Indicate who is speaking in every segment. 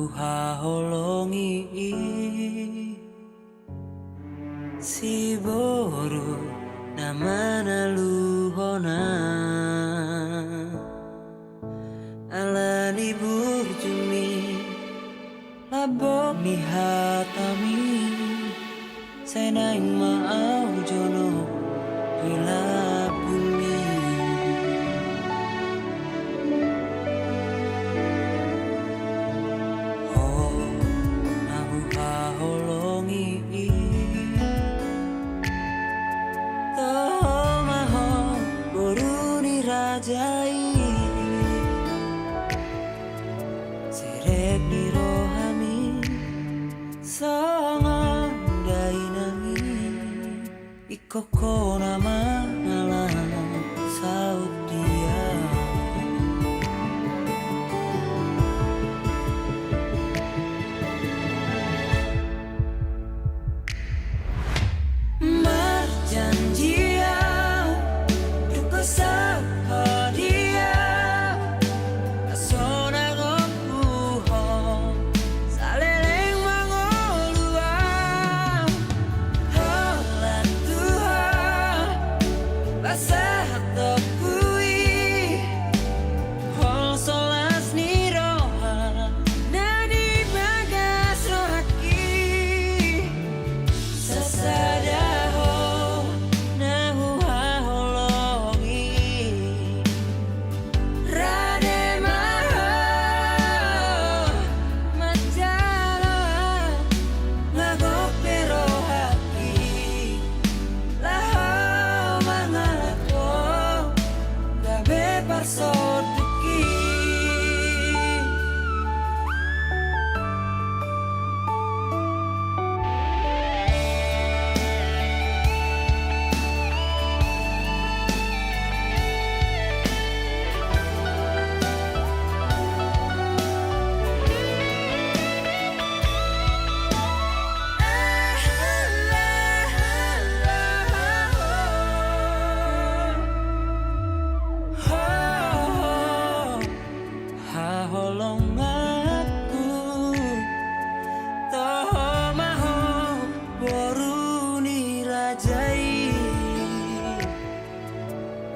Speaker 1: haholongi si boru namana luhona alani burjumi labok ni hatami sainaing maau jono bila bumi rajai serep di rohami sangat dainangi ikoko nama nalah saut dia marjanjian duka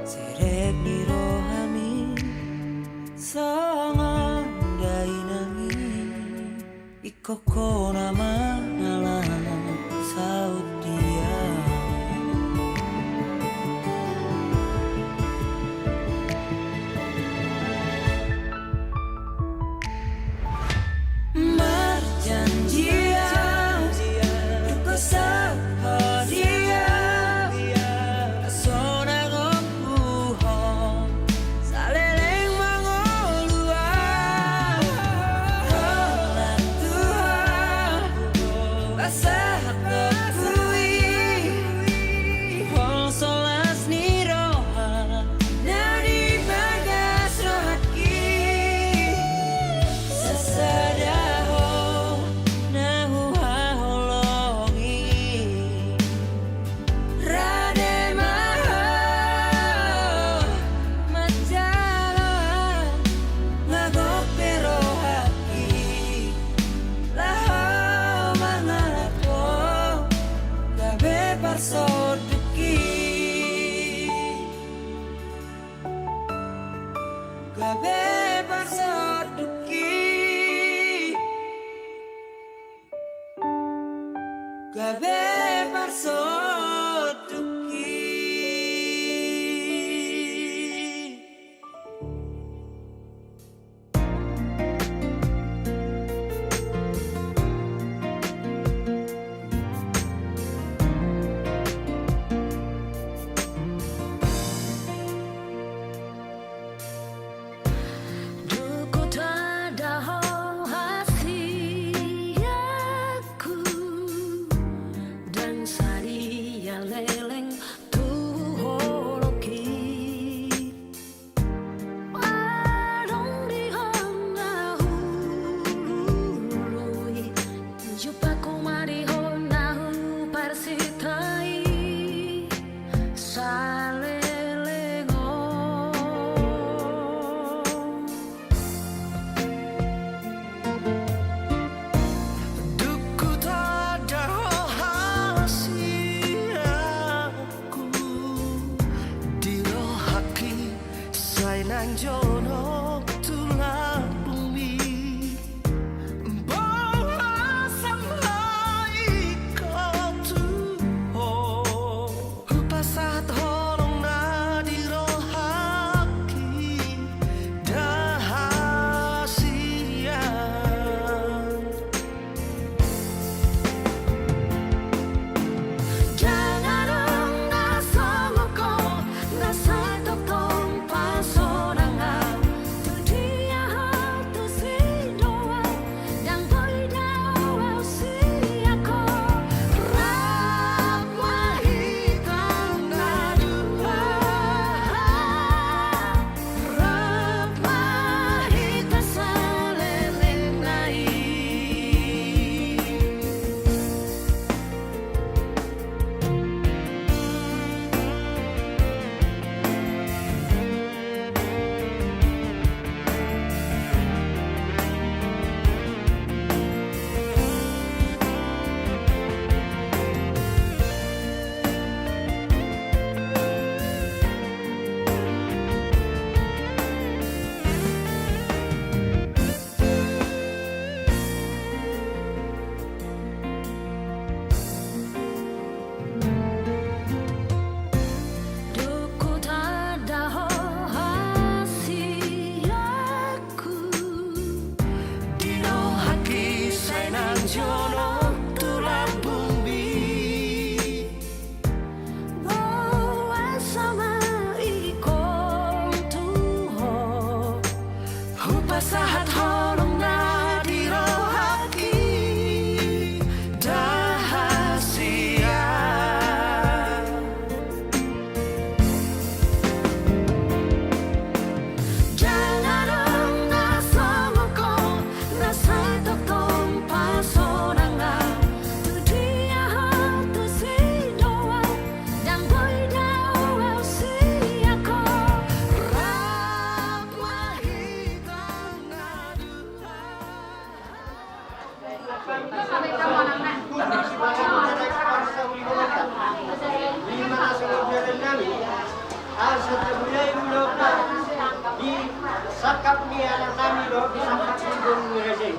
Speaker 1: serep di rohami sangat dainangi ikoko nama nalah saut dia marjanjian duka sahadia Soduki gabe barsoduki gabe barsoduki
Speaker 2: Sari Sakap ni anak kami doh disangkap sibun raja.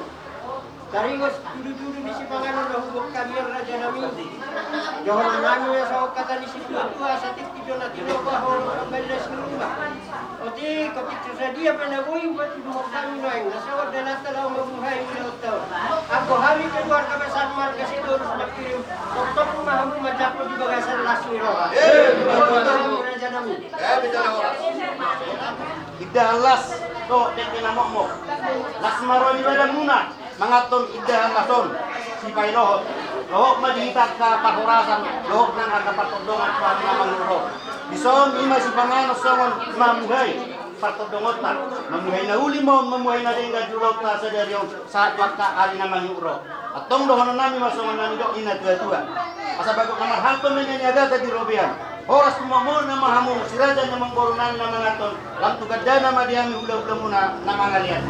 Speaker 2: Taringos dulu-dulu di Sipanganon doh hubung kami raja nami. Johan nami ya sawo kata di situ tua satik tido na tino bahor kabela sinumba. Oti kopi tersedia penabui buat ibu kami noeng. Nasawat dan atalau mabuhay ulang tahun. Aku hari kedua kebesaran marga situ harus nakirim. Doktor mahamu macapo di bagasan lasmi roha. Raja nami.
Speaker 3: Ida las to dekena mokmo las maroni bada muna mangaton ida lason si pailohot lohok madita ka pahorasan lohok nang aga patodongan pa namang loro bison ima si pangano songon mamuhay patodongot na mamuhay na uli mo mamuhay na din gadulot na sa deryon sa wakka ali namang loro atong dohono nami masongon nami do ina tua-tua pasabago kamar halto menyanyaga ka di robian oras tumamon na mahamu si raja na manggoronan na mga ton lang tugada na madiyami ulang-ulang muna na mga liyan.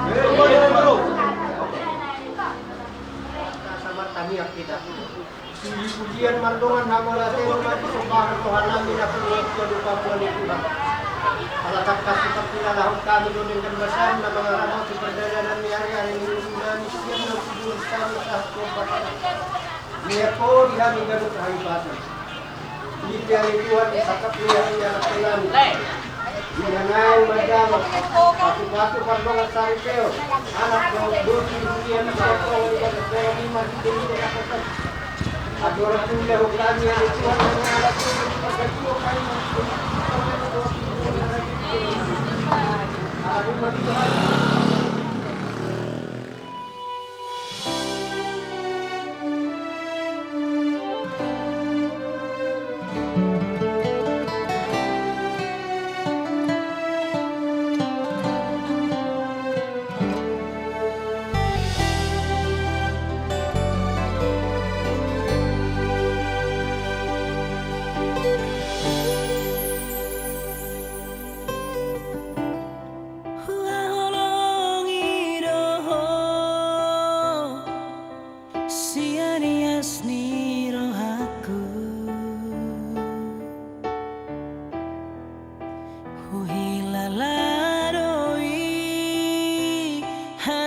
Speaker 2: Sama tamiak kita. Puji-pujian mardongan hamalatero mati sumbangan Tuhan namin na pinuot ko lupa buwan ni Tuhan. Alatak kasi pagkilalahon kami doon ng kanbasan na mga ramaw si perdalanan ni Arya ang inusin namin siya na siguro sa amin sa kumpatan. Niya po di namin ganun sa haibatan. Hindi ang Tuhan isakap niya ang kailangan. Dinanay madama, pati-pati pardongan sa Aripeo. Anak ko, dosi dunia na sa ito, pero di magiging na kapatid. At orang tunda ho kami ang Tuhan na mga alat ko, pagkatiyo kayo ng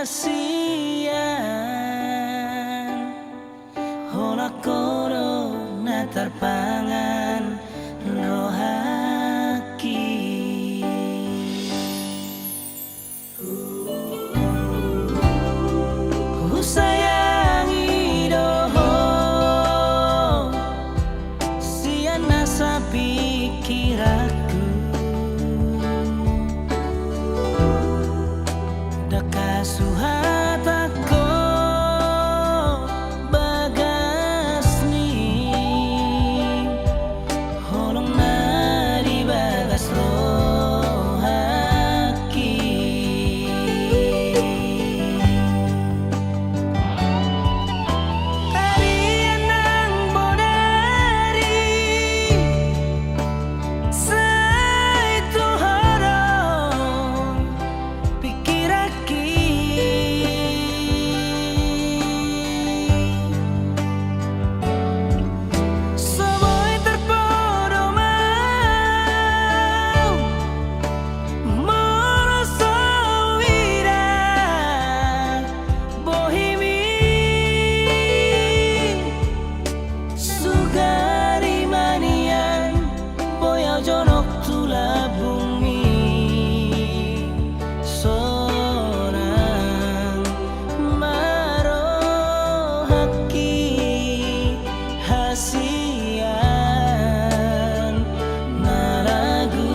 Speaker 1: hasian hola corona terpangan rohaki sayangi doho siana sa pikiraku daka suhatako bagas ni holong na di bagas rohaki harian ang bodari sa ito harong pikiraki Soboy terpodo mau Moroso ira bohimi Sugari manian boyau jonok tula bumi Sorang marohaki hasian naragu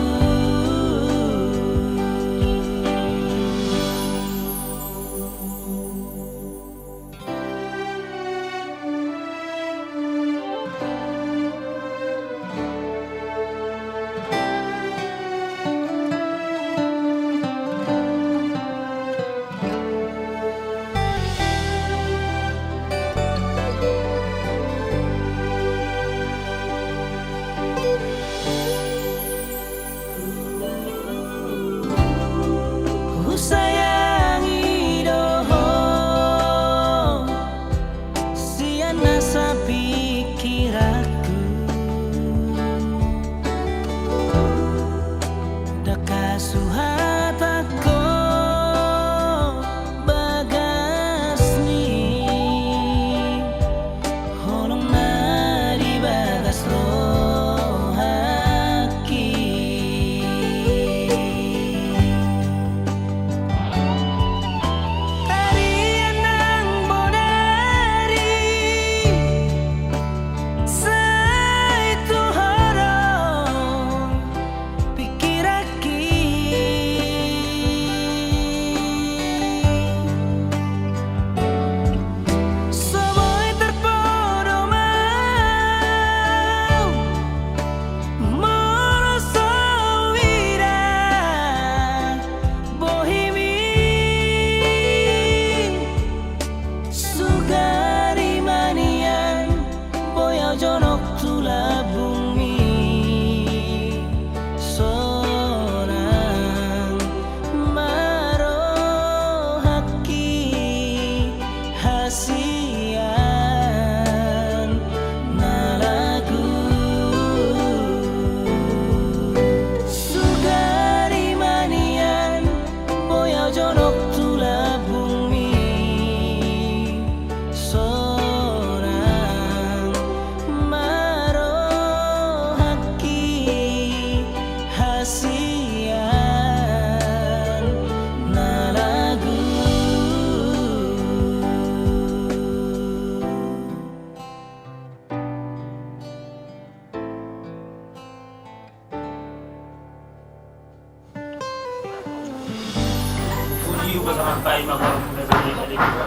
Speaker 1: sayangi doho siana sa pikiraku daka suhatako bagas ni holong na di bagas rohaki harian ang bodari sa ito harong pikiraki Soboy terpodo mau Moroso ira bohimi Sugari manian boyau jonok tula bumi Sorang marohaki hasian nalagu Sugari manian boyau jonok tula bumi Sorang marohaki hasian nalagu
Speaker 4: Puji bersama Pak Imam Muda Zani tadi juga.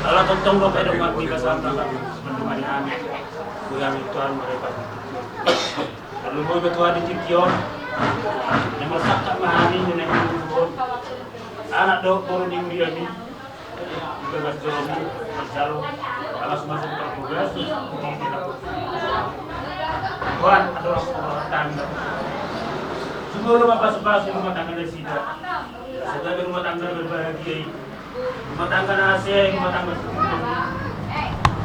Speaker 4: Allah tontong lo pada umat kita sama menemani kami. Yang Tuhan mereka. Lalu mau bertuah di Cikion. Yang masakan mahani dengan ibu anak dokter di Uriani. Bebas Joromi, Marsalo, alas masuk tertugas. Tuhan adalah rumah tangga. Semua rumah basuh-basuh rumah tangga dari sini. Sebagai rumah tangga berbahagia, rumah tangga nasi, rumah tangga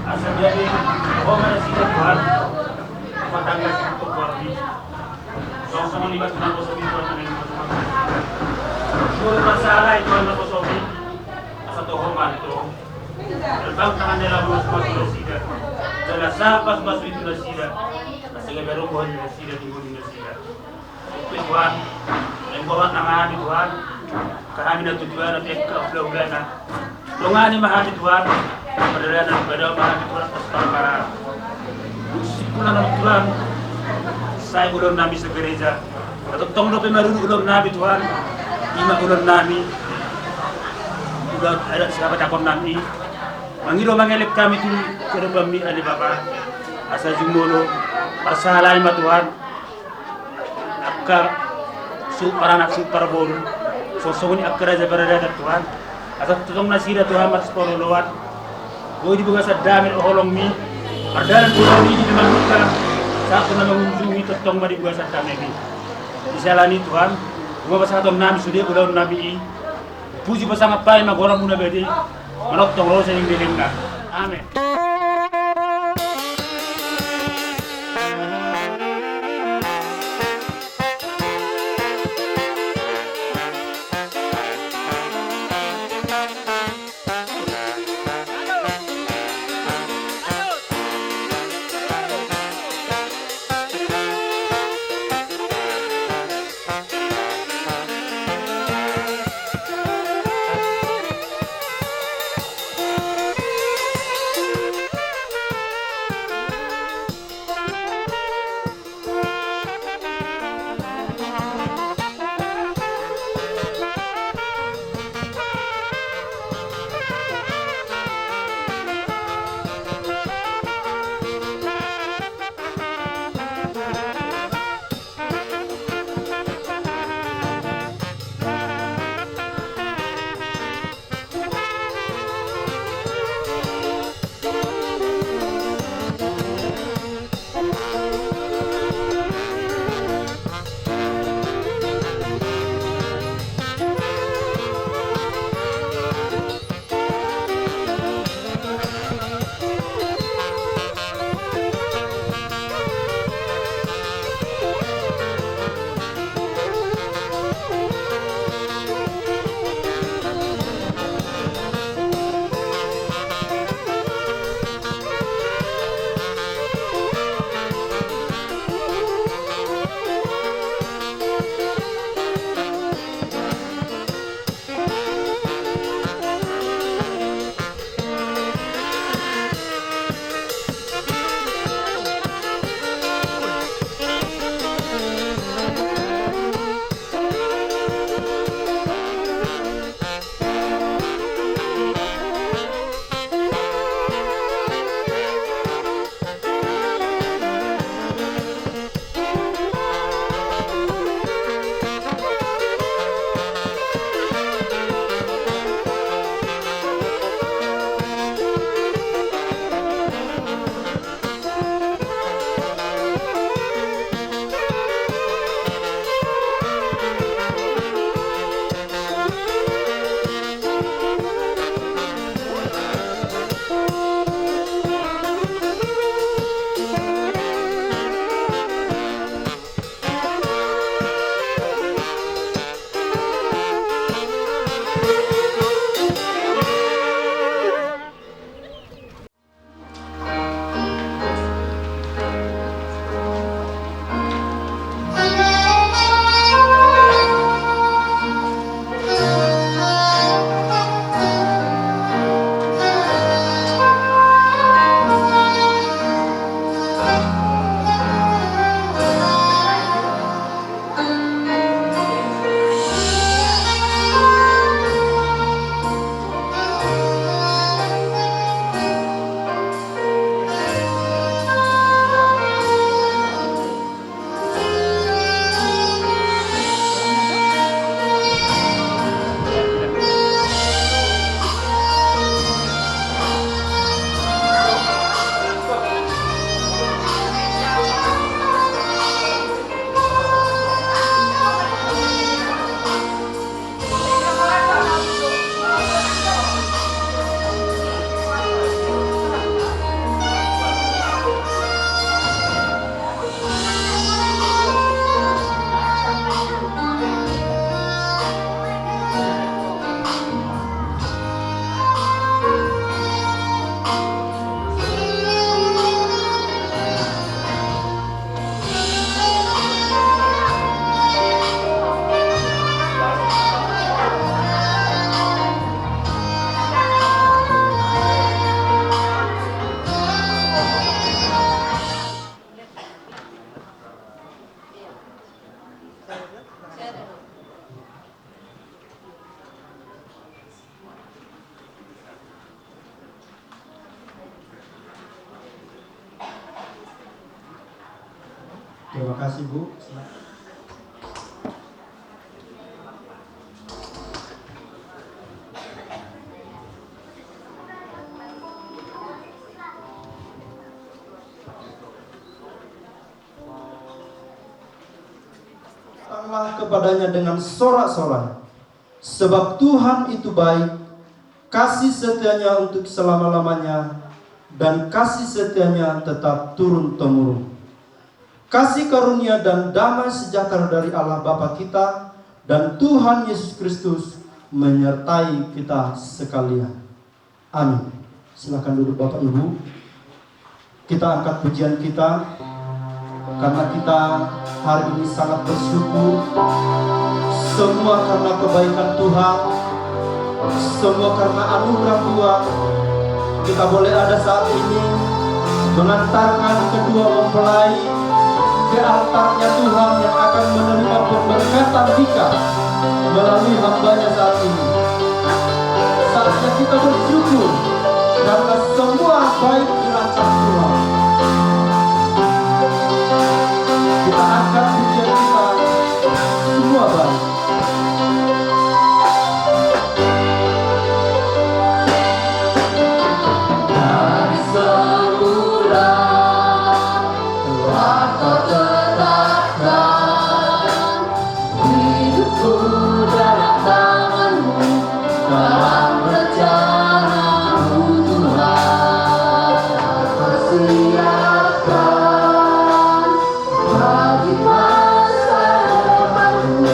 Speaker 4: asal jadi orang dari sini Tuhan, rumah tangga untuk keluarga. Sama-sama libat dengan kosomi Tuhan dengan masing-masing. Semua masalah itu adalah kosomi. manto. Terbang tangan dalam masuk sida. Dalam sapas masuk itu sida. Sehingga baru pohon sida di sida. Tuhan, yang bawa tangan Tuhan. Kami nak tujuan nak ekor bulan na. Longani mahami Tuhan. Padahal pada mahami Tuhan para. Sikulan Tuhan. Saya ulun nabi segereja. Atau tonglo pemarun ulun nabi Tuhan. Ima ulun nabi. Udah ada siapa takon nabi. Mangilo mangelip kami tu kerubami ali bapa. Asa jumolo pasalay ma Tuhan. Akar su paranak su parabol. Sosoni akara jabarada Tuhan. Asa tutong nasira Tuhan mas porolowan. Goi dibuka sa dami holong mi. Ardalan ulang ini dimalukan. Saat na mengunjungi tutong madibuka sa dami mi. Disalani Tuhan. Gua pasatong nami sudah ulang nabi. Puji pasangat pai magorang muna bedi. Manok tong rosa yang dilingga. Amin.
Speaker 2: Terima kasih Bu. Datanglah kepadanya dengan sorak-sorai, sebab Tuhan itu baik, kasih setianya untuk selama-lamanya, dan kasih setianya tetap turun-temurun. Kasih karunia dan damai sejahtera dari Allah Bapa kita dan Tuhan Yesus Kristus menyertai kita sekalian. Amin. Silakan duduk Bapak Ibu. Kita angkat pujian kita karena kita hari ini sangat bersyukur. Semua karena kebaikan Tuhan, semua karena anugerah Tuhan, kita boleh ada saat ini mengantarkan kedua mempelai ke altarnya Tuhan yang akan menerima pemberkatan Dika melalui hambanya saat ini. Saatnya kita bersyukur karena semua baik dirancang Tuhan. Kita angkat pujian kita, semua baik.
Speaker 1: Dari semula telah Kau tetapkan hidupku dalam tangan-Mu, dalam rencana-Mu Tuhan. Persiapkan bagi masa depanku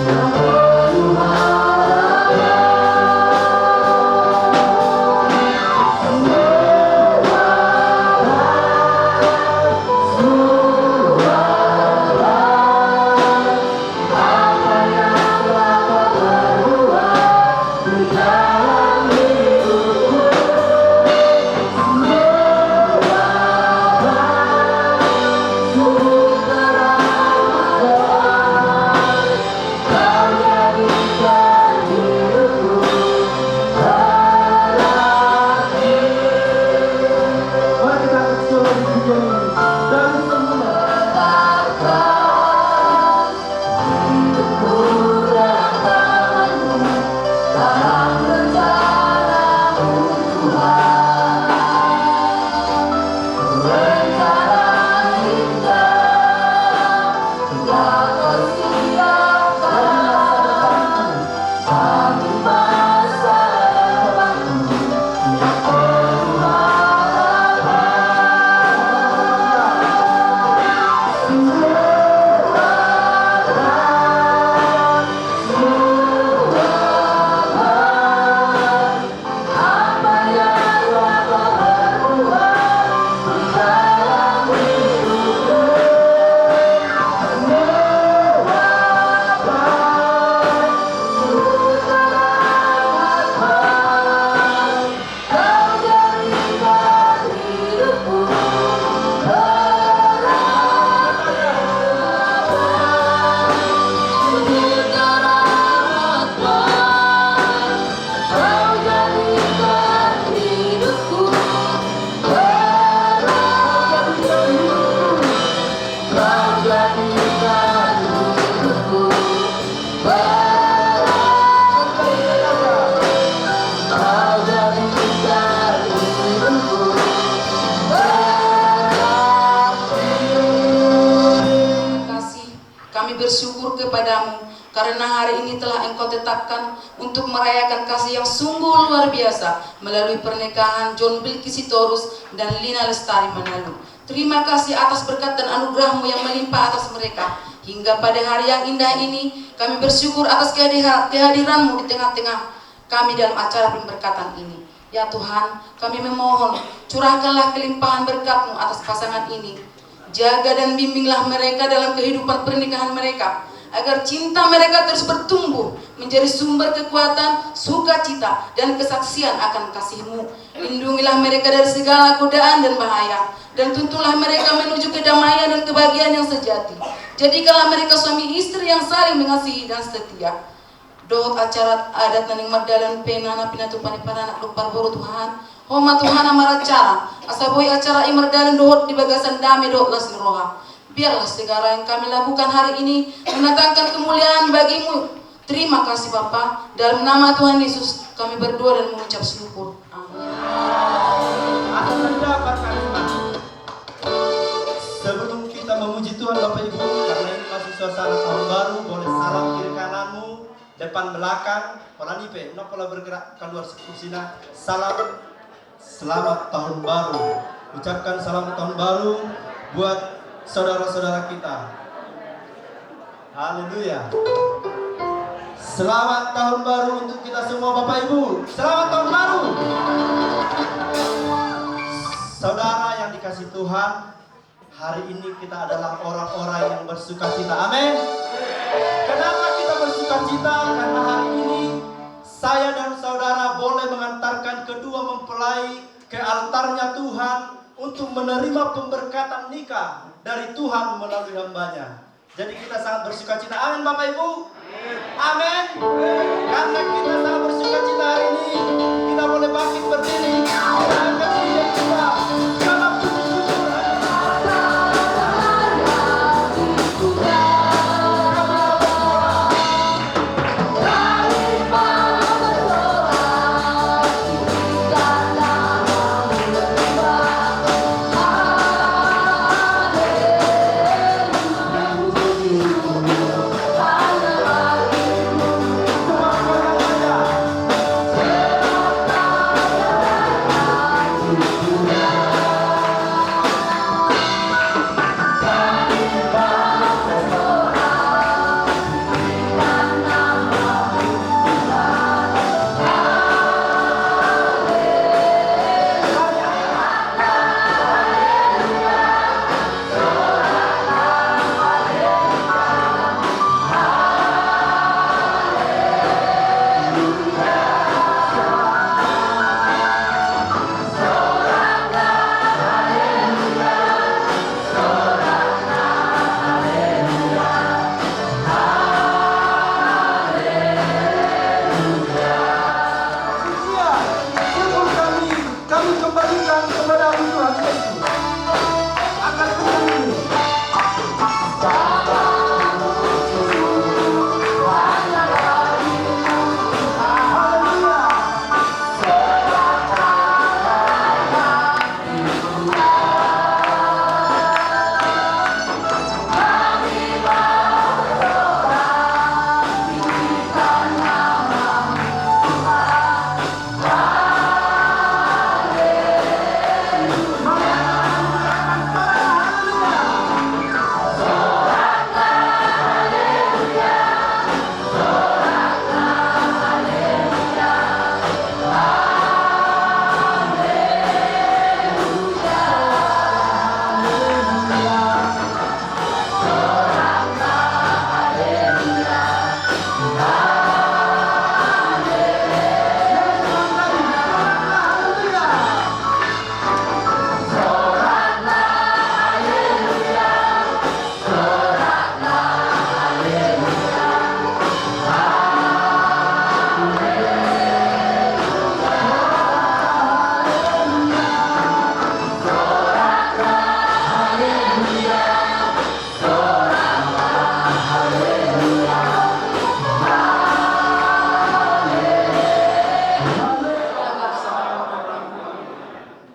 Speaker 1: yang penuh harapan.
Speaker 2: Mari kita bersyukur di pujian ini. Dari semula
Speaker 5: Kami bersyukur kepadamu karena hari ini telah Engkau tetapkan untuk merayakan kasih yang sungguh luar biasa melalui pernikahan John Bilky Sitorus dan Lina Lestari Manalu. Terima kasih atas berkat dan anugerah-Mu yang melimpah atas mereka. Hingga pada hari yang indah ini, kami bersyukur atas kehadiran-Mu di tengah-tengah kami dalam acara pemberkatan ini. Ya Tuhan, kami memohon, curahkanlah kelimpahan berkat-Mu atas pasangan ini. Jaga dan bimbinglah mereka dalam kehidupan pernikahan mereka, agar cinta mereka terus bertumbuh menjadi sumber kekuatan, sukacita, dan kesaksian akan kasih-Mu. Lindungilah mereka dari segala godaan dan bahaya, dan tuntunlah mereka menuju kedamaian dan kebahagiaan yang sejati. Jadikanlah mereka suami istri yang saling mengasihi dan setia. Dohot acara adat naning mardalan penana pinatu panipana lupar boro Tuhan. Homa Tuhan amara acara. Asaboi acara imardalan dohot di bagasan dami dohot las roha. Biarlah segala yang kami lakukan hari ini mendatangkan kemuliaan bagimu. Terima kasih Bapa. Dalam nama Tuhan Yesus kami berdoa dan mengucap syukur. Amin.
Speaker 2: Akan mendapat kalimat. Sebelum kita memuji Tuhan Bapak Ibu, karena ini masih suasana tahun baru, boleh salam kiri kananmu, depan belakang. Pola nipe, pola bergerak keluar sekusina. Salam selamat tahun baru. Ucapkan selamat tahun baru buat saudara-saudara kita. Haleluya. Selamat tahun baru untuk kita semua Bapak Ibu. Selamat tahun baru. Saudara yang dikasih Tuhan, hari ini kita adalah orang-orang yang bersukacita. Amin. Kenapa kita bersukacita? Karena hari ini saya dan saudara boleh mengantarkan kedua mempelai ke altarnya Tuhan untuk menerima pemberkatan nikah dari Tuhan melalui hambanya. Jadi kita sangat bersukacita. Amin Bapak Ibu. Amin. Karena kita sangat bersukacita hari ini, kita boleh bangkit berdiri. Angkat pujian kita. Dalam syukur.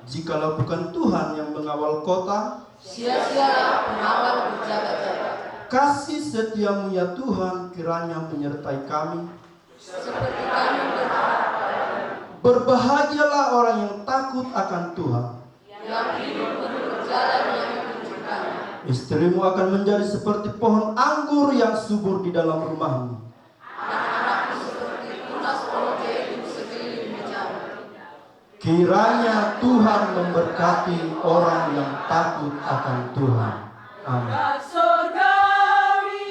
Speaker 2: Jikalau bukan Tuhan yang mengawal kota,
Speaker 1: sia-sialah pengawal berjaga-jaga.
Speaker 2: kasih setiamu ya Tuhan kiranya menyertai kami.
Speaker 1: Seperti kami berharap padamu,
Speaker 2: Berbahagialah orang yang takut akan Tuhan.
Speaker 1: yang hidup menurut jalan yang ditunjukkannya.
Speaker 2: Istrimu akan menjadi seperti pohon anggur yang subur di dalam rumahmu.
Speaker 1: Anak-anakmu seperti tunas pohon zaitun sekeliling mejamu.
Speaker 2: Kiranya Tuhan memberkati orang yang takut akan Tuhan. Amin.
Speaker 1: Surgawi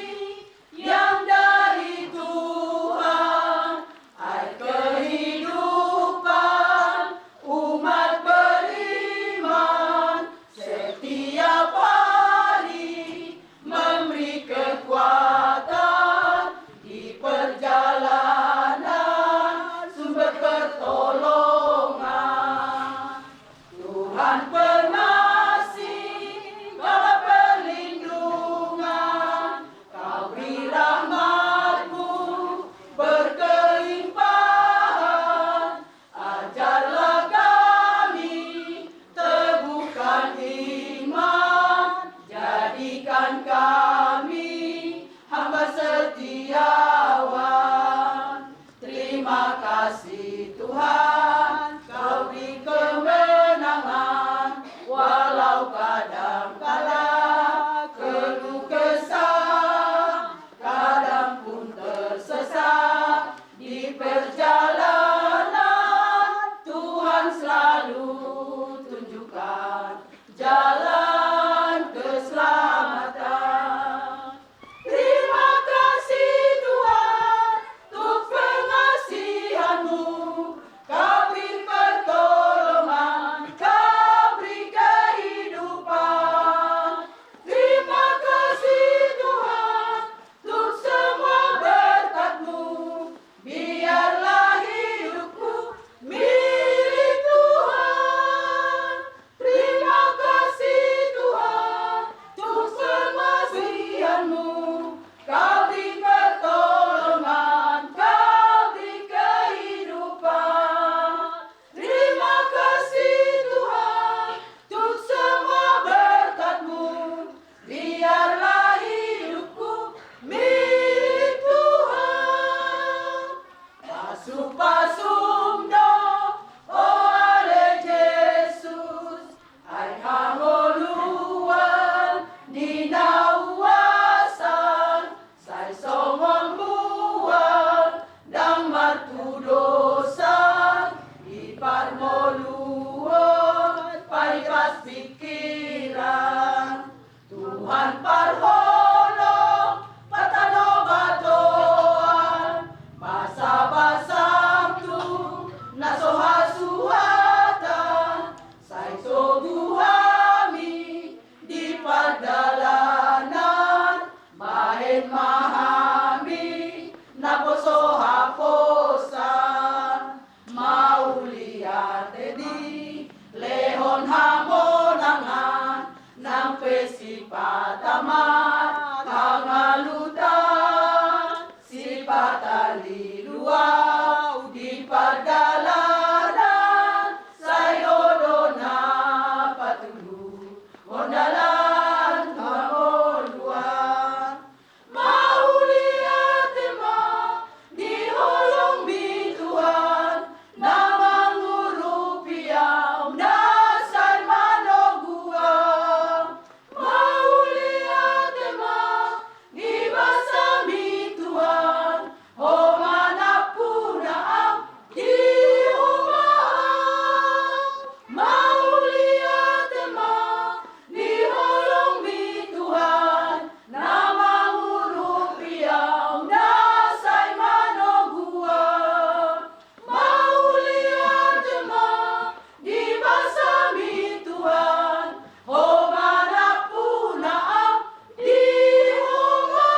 Speaker 1: yang dari Tuhan, air kehidupan umat beriman, setiap hari memberi kekuatan di perjalanan sumber pertolongan. Tuhan pengasih, Bapa pelindung. kasih Tuhan, Kau beri kemenangan, walau kadang-kala keluh kesah, kadang pun tersesat di perjalanan. Tuhan selalu tunjukkan jalan keselamatan. Terima kasih Tuhan untuk pengasihan-Mu, Kau beri pertolongan, Kau beri kehidupan. Terima kasih Tuhan untuk semua berkat-Mu, biarlah hidupku milik Tuhan. Terima kasih Tuhan untuk pengasihan-Mu, Kau beri pertolongan, Kau beri kehidupan. Terima kasih Tuhan untuk semua berkat-Mu, biarlah hidupku milik Tuhan. Pasum-pasumdo, oh ale Jesus, ai hangoluan di nauasan, sai somon buan dang martudosan, di parmoluan pai pas pikiran. Tuhan parholong patano batoan, basa-basam tu nasohasuatan, sai sobuhami di pardalanan, mahen mahami naposo haposan, mauliate di lehon hamonangan, nang pesipatamat kangalutan, sipatali luau di pardalanan, sayodo na patulu ondalan kamoluan. Mauliate ma di holong mi Tuhan, na mangurupiam nasay manoguam. Mauliate ma di basa mi Tuhan, o manapuna ang di umaam. Mauliate ma di holong mi Tuhan, na mangurupiam nasay manoguam. Mauliate ma di basa mi Tuhan, o manapuna ang di umaam.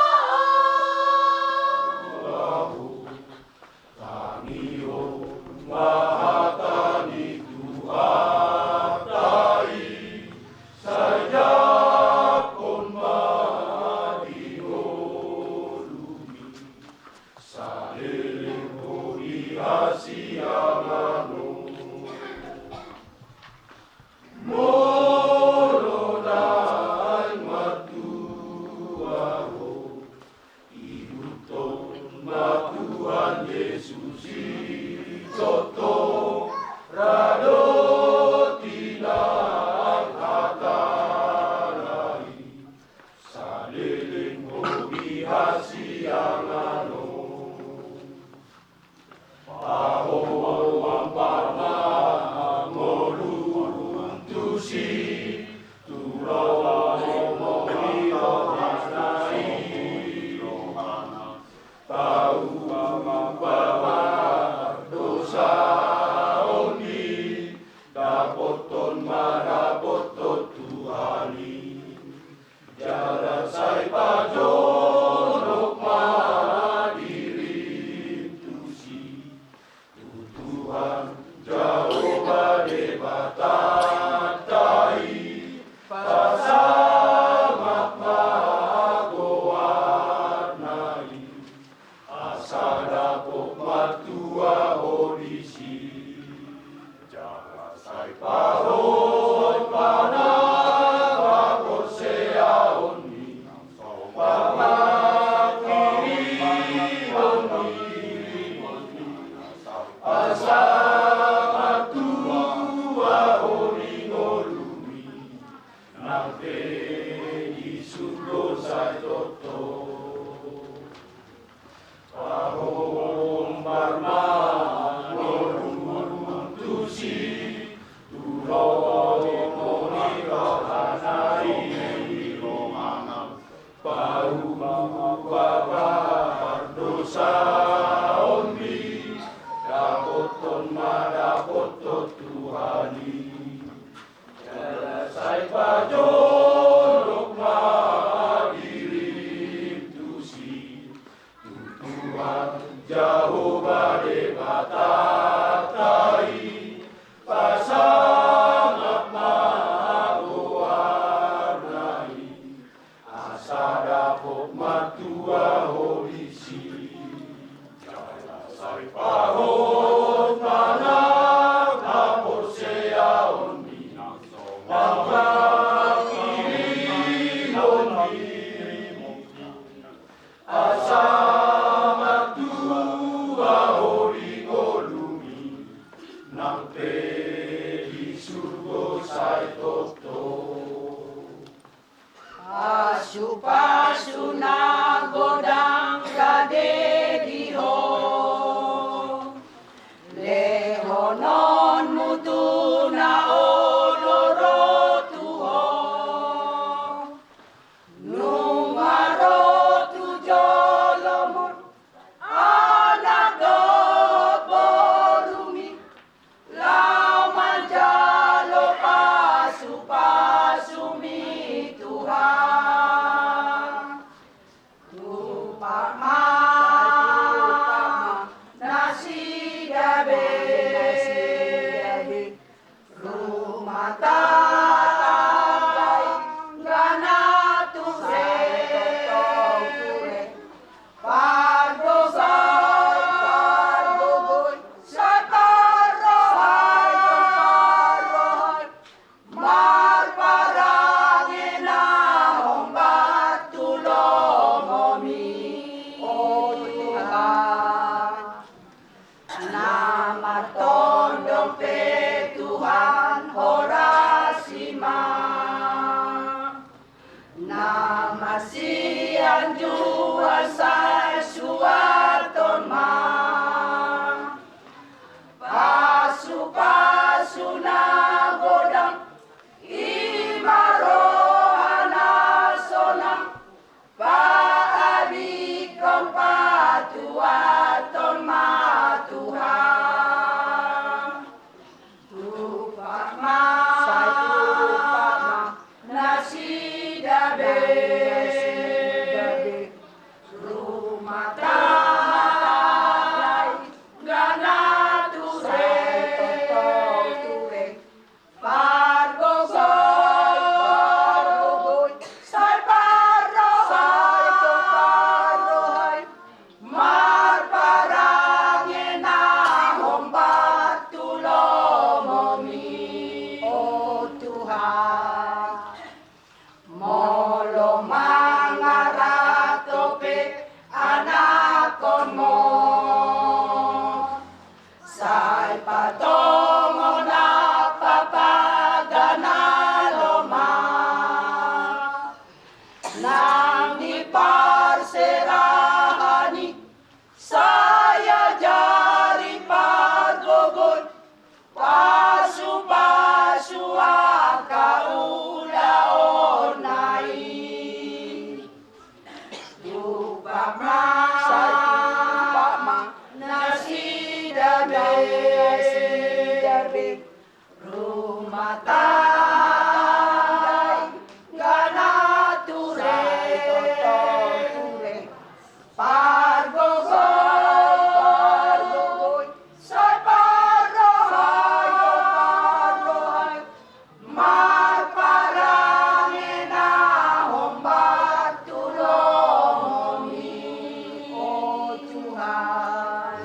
Speaker 6: Paho
Speaker 1: Pasu-pasu na godang kadediho, lehonon mutu na olorotuho, nungarotu jolomon anak doborumi, laman jalo pasu-pasu mi Tuhan. Namasian jual sa suaton ma, pasu-pasu na godang imarohan na sonang, paabikon patuaton ma Tuhan. Tupak ma nasidabe, rumah tangga gana ture, pargogoy, say parohay, marparangin na hombat tulomomi, o Tuhan. Molo mangaratope anakon mo, say patongo na papaganaloma, nang iparserahani saya jari pagogol, pasu-pasu akaulaon nai. Tupak ma nasidabe, rumah tangga gana ture, pargogoy, say parohay, marparangin na hombat tulomomi, o Tuhan.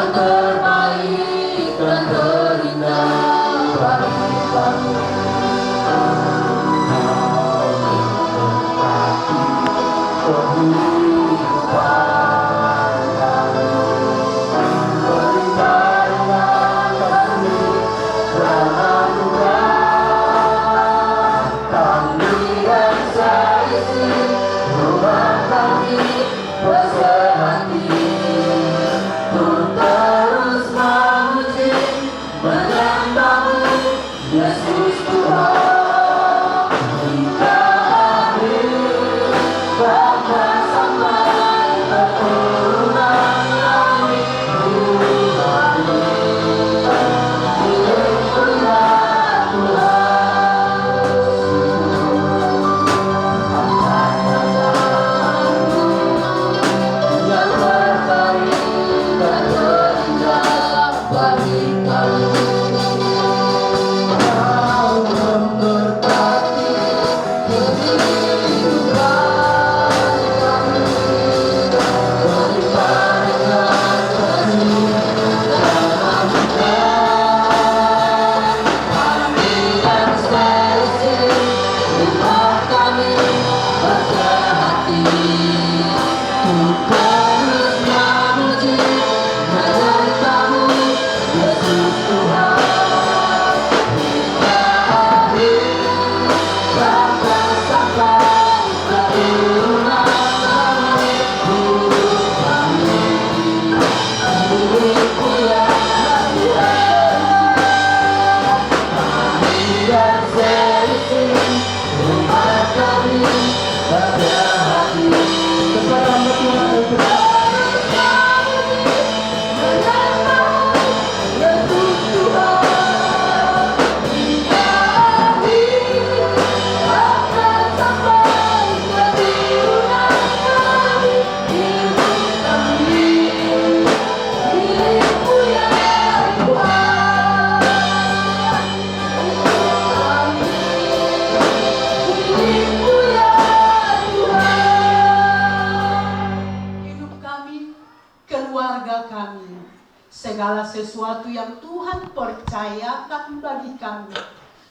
Speaker 1: yang terbaik dan terindah bagi kami.
Speaker 6: Segala sesuatu yang Tuhan percayakan bagi kami,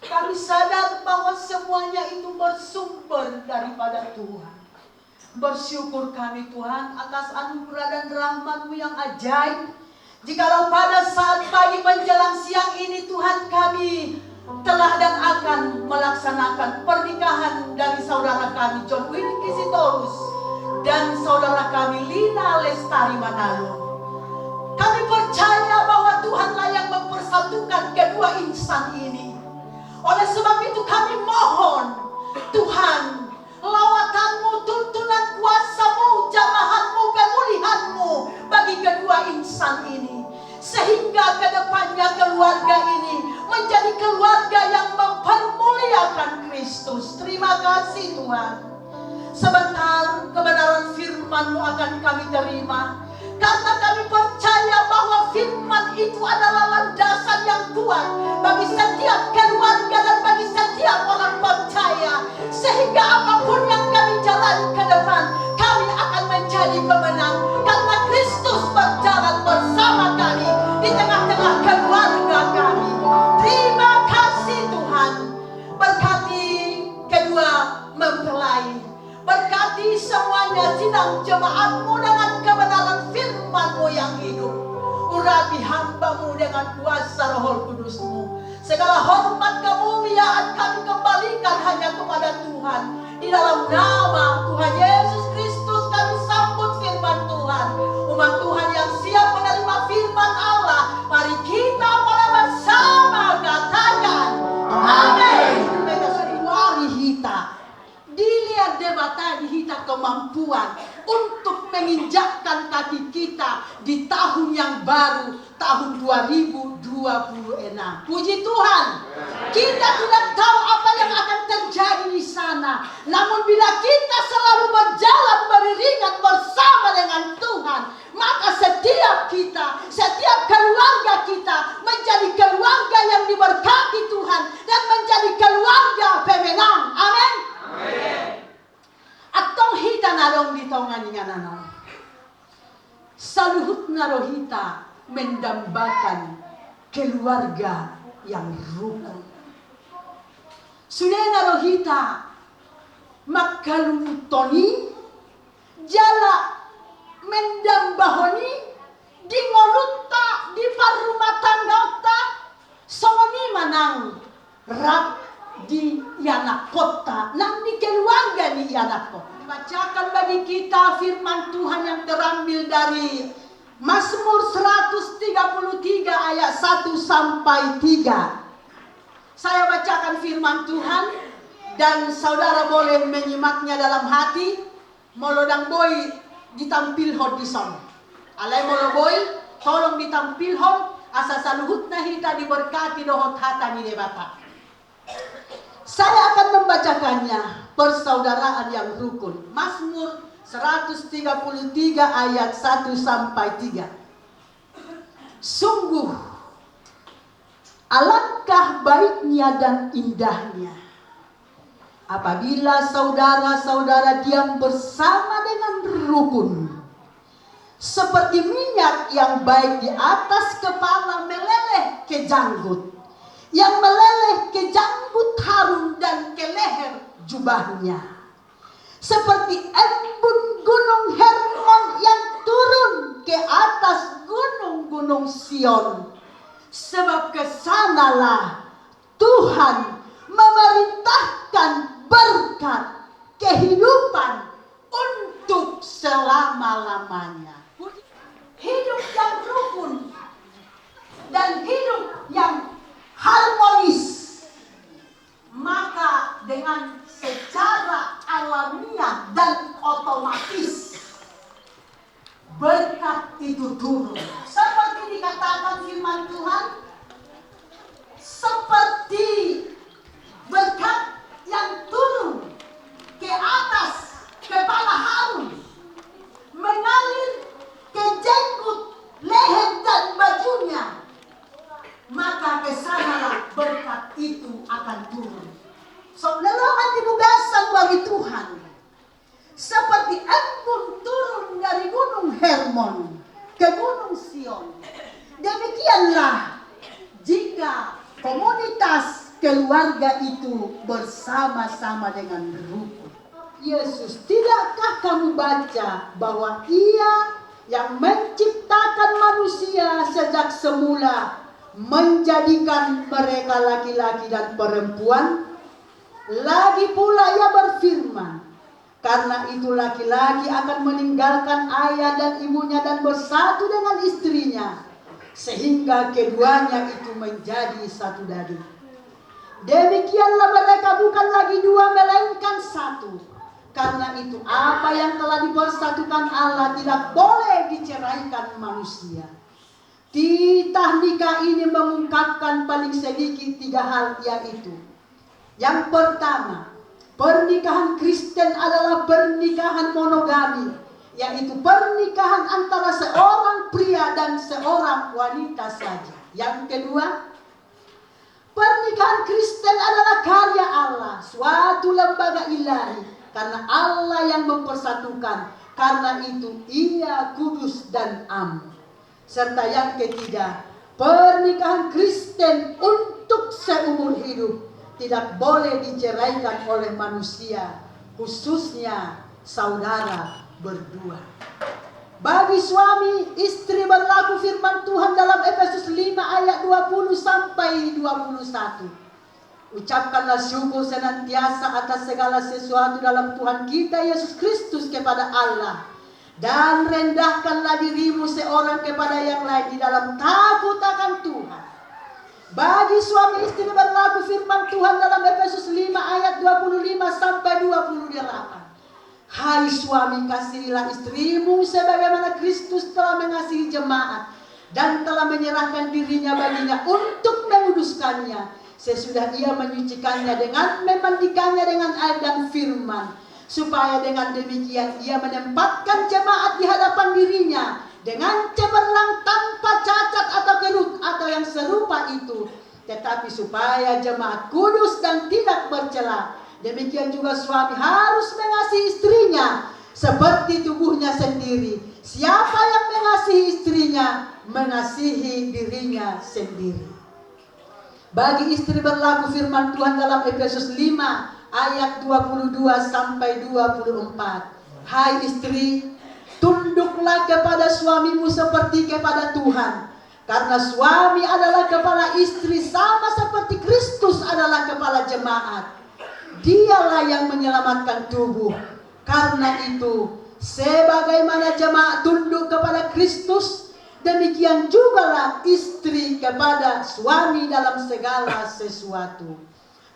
Speaker 6: kami sadar bahwa semuanya itu bersumber daripada Tuhan. Bersyukur kami Tuhan atas anugerah dan rahmat-Mu yang ajaib. Jikalau pada saat pagi menjelang siang ini Tuhan kami telah dan akan melaksanakan pernikahan dari saudara kami John Wilkie Sitorus dan saudara kami Lina Lestari Manalo. Kami percaya bahwa Tuhanlah yang mempersatukan kedua insan ini. Oleh sebab itu kami mohon, Tuhan, lawatan-Mu, tuntunan kuasa-Mu, jamahan-Mu, pemulihan-Mu bagi kedua insan ini. Sehingga kedepannya keluarga ini menjadi keluarga yang mempermuliakan Kristus. Terima kasih Tuhan. Sebentar kebenaran firman-Mu akan kami terima. Karena kami percaya bahwa firman itu adalah landasan yang kuat bagi setiap keluarga dan bagi setiap orang percaya. Sehingga apapun yang kami jalani ke depan, kami akan menjadi pemenang. Karena Kristus berjalan bersama kami di tengah-tengah keluarga kami. Terima kasih Tuhan. Berkati kedua mempelai. Berkati semuanya sidang jemaat-Mu dengan kebenaran firman-Mu yang hidup. Urapi hamba-Mu dengan kuasa Roh Kudus-Mu. Segala hormat kemuliaan kami kembalikan hanya kepada Tuhan. Di dalam nama Tuhan Yesus Kristus kami sambut firman Tuhan. Umat Tuhan yang siap menerima firman Allah, mari kita bersama katakan amin. Mari kita dilihat debata dihita kemampuan untuk menginjakkan kaki kita di tahun yang baru, tahun 2026. Puji Tuhan. Kita tidak tahu apa yang akan terjadi di sana. Namun bila kita selalu berjalan beriringan bersama dengan Tuhan, maka setiap kita, setiap keluarga kita menjadi keluarga yang diberkati Tuhan dan menjadi keluarga pemenang. Amin. Atong hita narong di tongan nga nanong. Saluhut na rohita mendambakan keluarga yang rukun. Sudah rohita makalutoni jala mendambahoni di ngolutta di parumah tanggota soni manang rap di anak kota nang di keluarga di anak kota. Bacakan bagi kita firman Tuhan yang terambil dari Mazmur 133 ayat 1 sampai 3. Saya bacakan firman Tuhan dan saudara boleh menyimaknya dalam hati. Molodang boy ditampilhon di sana. Alai molo boy tolong ditampilhon asa saluhutna hita diberkati dohot hata ni debata. Saya akan membacakannya persaudaraan yang rukun. Mazmur 133 ayat 1 sampai 3. Sungguh alangkah baiknya dan indahnya apabila saudara-saudara diam bersama dengan rukun. Seperti minyak yang baik di atas kepala meleleh ke janggut, yang meleleh ke janggut harum dan ke leher jubahnya. Seperti embun gunung Hermon yang turun ke atas gunung-gunung Sion. Sebab kesanalah Tuhan memerintahkan berkat kehidupan untuk selama-lamanya. Hidup yang rukun dan hidup yang harmonis, maka dengan secara alamiah dan otomatis berkat itu turun. Seperti dikatakan firman Tuhan, seperti berkat yang turun ke atas kepala Harun, mengalir ke jenggot, leher dan bajunya, maka kesanalah berkat itu akan turun. So, lelongan dibugasan bagi Tuhan. Seperti embun turun dari gunung Hermon ke gunung Sion. Demikianlah jika komunitas keluarga itu bersama-sama dengan rukun. Yesus, tidakkah kamu baca bahwa Ia yang menciptakan manusia sejak semula menjadikan mereka laki-laki dan perempuan? Lagi pula Ia berfirman, karena itu laki-laki akan meninggalkan ayah dan ibunya dan bersatu dengan istrinya, sehingga keduanya itu menjadi satu daging. Demikianlah mereka bukan lagi dua melainkan satu. Karena itu apa yang telah dipersatukan Allah tidak boleh diceraikan manusia. Titah nikah ini mengungkapkan paling sedikit 3 hal, yaitu yang pertama, pernikahan Kristen adalah pernikahan monogami, yaitu pernikahan antara seorang pria dan seorang wanita saja. Yang kedua, pernikahan Kristen adalah karya Allah, suatu lembaga ilahi, karena Allah yang mempersatukan. Karena itu Ia kudus dan am. Serta yang ketiga, pernikahan Kristen untuk seumur hidup tidak boleh diceraikan oleh manusia, khususnya saudara berdua. Bagi suami, istri berlaku firman Tuhan dalam Efesus 5 ayat 20 sampai 21. Ucapkanlah syukur senantiasa atas segala sesuatu dalam Tuhan kita Yesus Kristus kepada Allah. Dan rendahkanlah dirimu seorang kepada yang lain di dalam takut akan Tuhan. Bagi suami istri berlaku firman Tuhan dalam Efesus 5 ayat 25 sampai 28. Hai suami, kasihilah istrimu sebagaimana Kristus telah mengasihi jemaat dan telah menyerahkan dirinya baginya untuk menguduskannya, sesudah Ia menyucikannya dengan memandikannya dengan air dan firman, supaya dengan demikian Ia menempatkan jemaat di hadapan dirinya dengan cemerlang tanpa cacat atau kerut atau yang serupa itu, tetapi supaya jemaat kudus dan tidak bercela. Demikian juga suami harus mengasihi istrinya seperti tubuhnya sendiri. Siapa yang mengasihi istrinya istrinya mengasihi dirinya sendiri. Bagi istri berlaku firman Tuhan dalam Efesus 5 ayat 22 sampai 24. Hai istri, tunduklah kepada suamimu seperti kepada Tuhan. Karena suami adalah kepala istri sama seperti Kristus adalah kepala jemaat. Dialah yang menyelamatkan tubuh. Karena itu, sebagaimana jemaat tunduk kepada Kristus, demikian jugalah istri kepada suami dalam segala sesuatu.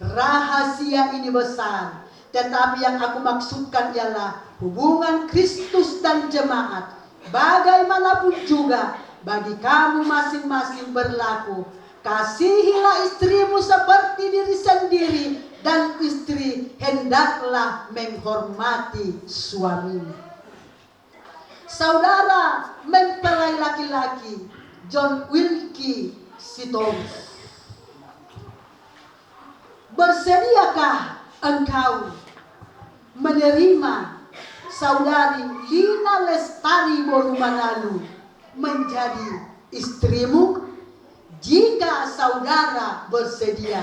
Speaker 6: Rahasia ini besar, tetapi yang aku maksudkan ialah hubungan Kristus dan jemaat. Bagaimanapun juga bagi kamu masing-masing berlaku, kasihilah istrimu seperti diri sendiri, dan istri hendaklah menghormati suaminya. Saudara mempelai laki-laki John Wilkie Sitorus, bersediakah engkau menerima saudari Lina Lestari Borumanalu menjadi istrimu? Jika saudara bersedia,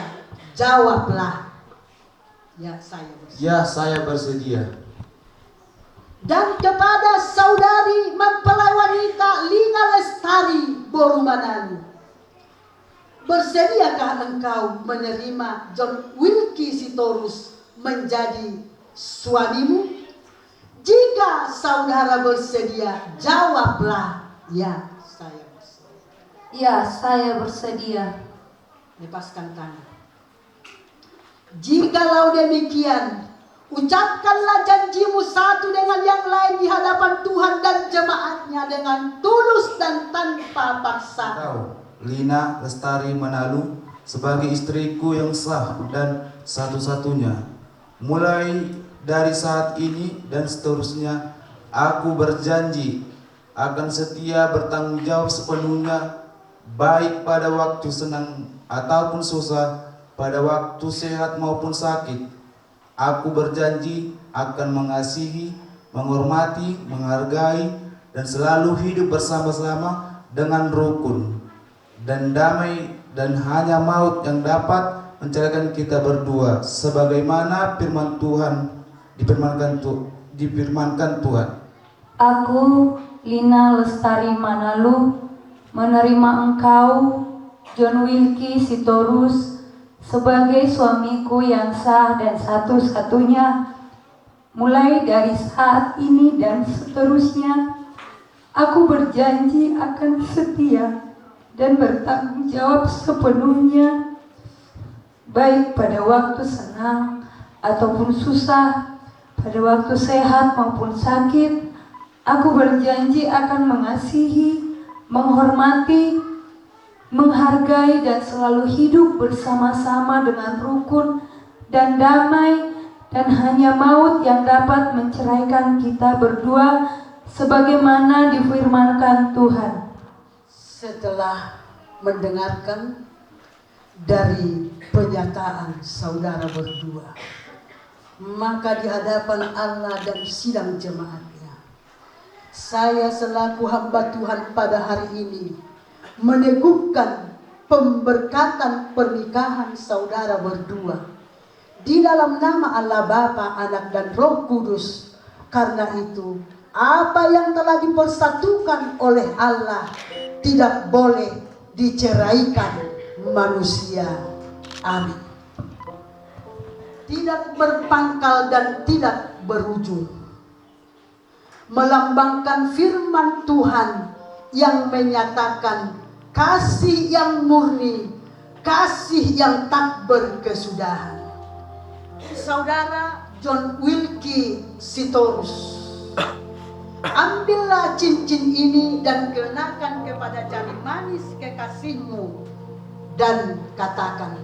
Speaker 6: jawablah, ya saya bersedia.
Speaker 7: Ya, saya bersedia.
Speaker 6: Dan kepada saudari mempelai wanita Lina Lestari Borumanalu, bersediakah engkau menerima John Wilkie Sitorus menjadi suamimu? Jika saudara bersedia, jawablah, ya saya bersedia.
Speaker 1: Ya, saya bersedia.
Speaker 6: Lepaskan tangan. Jikalau demikian, ucapkanlah janjimu satu dengan yang lain di hadapan Tuhan dan jemaatnya dengan tulus dan tanpa paksaan.
Speaker 7: Kau, Lina Lestari Manalu, sebagai istriku yang sah dan satu-satunya, mulai dari saat ini dan seterusnya, aku berjanji akan setia bertanggung jawab sepenuhnya, baik pada waktu senang ataupun susah, pada waktu sehat maupun sakit. Aku berjanji akan mengasihi, menghormati, menghargai, dan selalu hidup bersama-sama dengan rukun dan damai, dan hanya maut yang dapat menceraikan kita berdua, sebagaimana firman Tuhan difirmankan Tuhan.
Speaker 1: Aku, Lina Lestari Manalu, menerima engkau, John Wilkie Sitorus, sebagai suamiku yang sah dan satu-satunya, mulai dari saat ini dan seterusnya. Aku berjanji akan setia dan bertanggung jawab sepenuhnya, baik pada waktu senang ataupun susah, pada waktu sehat maupun sakit. Aku berjanji akan mengasihi, menghormati, menghargai, dan selalu hidup bersama-sama dengan rukun dan damai, dan hanya maut yang dapat menceraikan kita berdua, sebagaimana difirmankan Tuhan.
Speaker 6: Setelah mendengarkan dari pernyataan saudara berdua, maka di hadapan Allah dan sidang jemaatnya, saya selaku hamba Tuhan pada hari ini meneguhkan pemberkatan pernikahan saudara berdua di dalam nama Allah Bapa, Anak, dan Roh Kudus. Karena itu, apa yang telah dipersatukan oleh Allah tidak boleh diceraikan manusia. Amin. Tidak berpangkal dan tidak berujung, melambangkan firman Tuhan yang menyatakan kasih yang murni, kasih yang tak berkesudahan. Saudara John Wilkie Sitorus, ambillah cincin ini dan kenakan kepada jari manis kekasihmu dan katakan,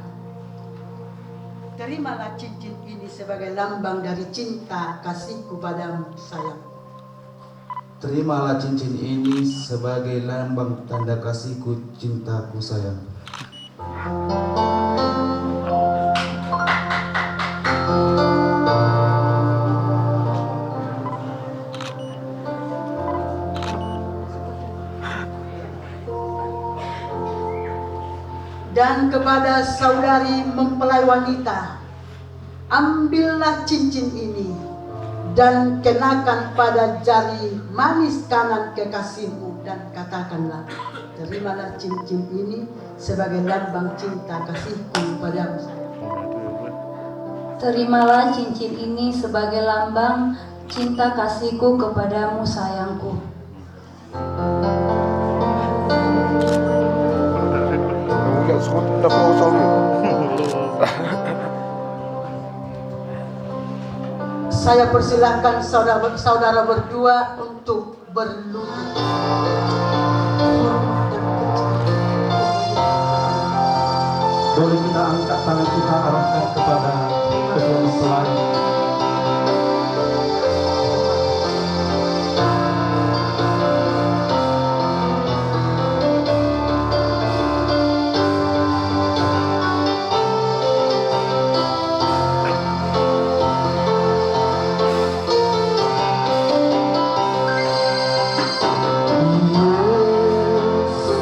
Speaker 6: terimalah cincin ini sebagai lambang dari cinta kasihku padamu, sayang.
Speaker 7: Terimalah cincin ini sebagai lambang tanda kasihku, cintaku, sayang.
Speaker 6: Dan kepada saudari mempelai wanita, ambillah cincin ini dan kenakan pada jari manis kanan kekasihmu dan katakanlah, terimalah cincin ini sebagai lambang cinta kasihku padamu.
Speaker 1: Terimalah cincin ini sebagai lambang cinta kasihku kepadamu, sayangku.
Speaker 6: Saya persilahkan saudara berdua untuk berlutut.
Speaker 7: Boleh kita angkat tangan kita arahkan kepada kedua mempelai.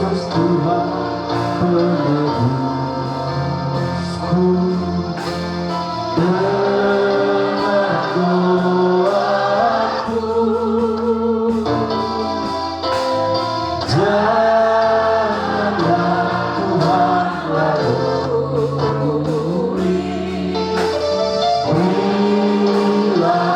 Speaker 7: Yesus Tuhan penebusku, dengar doaku, janganlah Tuhan lalui, berilah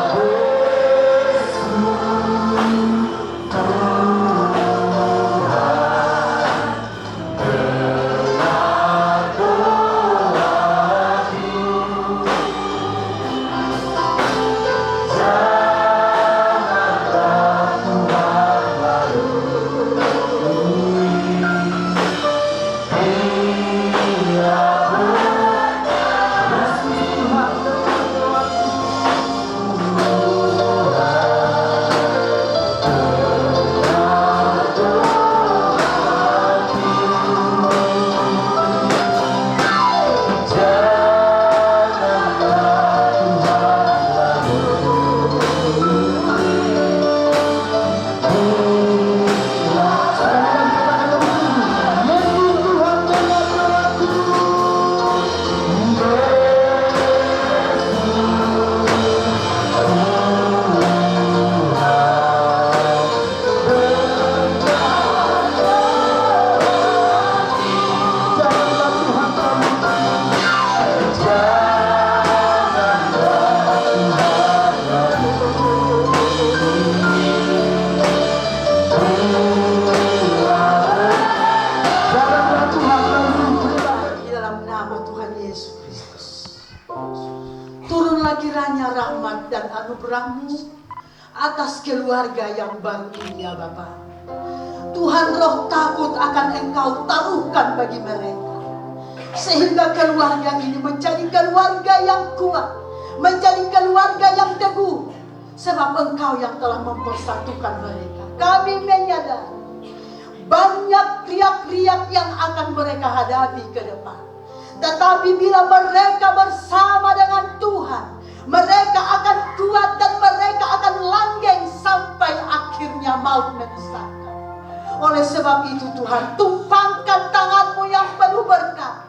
Speaker 6: kiranya rahmat dan anugerah-Mu atas keluarga yang baru ini ya Bapa. Tuhan, roh takut akan Engkau taruhkan bagi mereka, sehingga keluarga ini menjadi keluarga yang kuat, menjadi keluarga yang teguh, sebab Engkau yang telah mempersatukan mereka. Kami menyadari banyak riak-riak yang akan mereka hadapi ke depan, tetapi bila mereka bersama dengan Tuhan, mereka akan kuat dan mereka akan langgeng sampai akhirnya maut memisahkan. Oleh sebab itu Tuhan, tumpangkan tangan-Mu yang penuh berkat.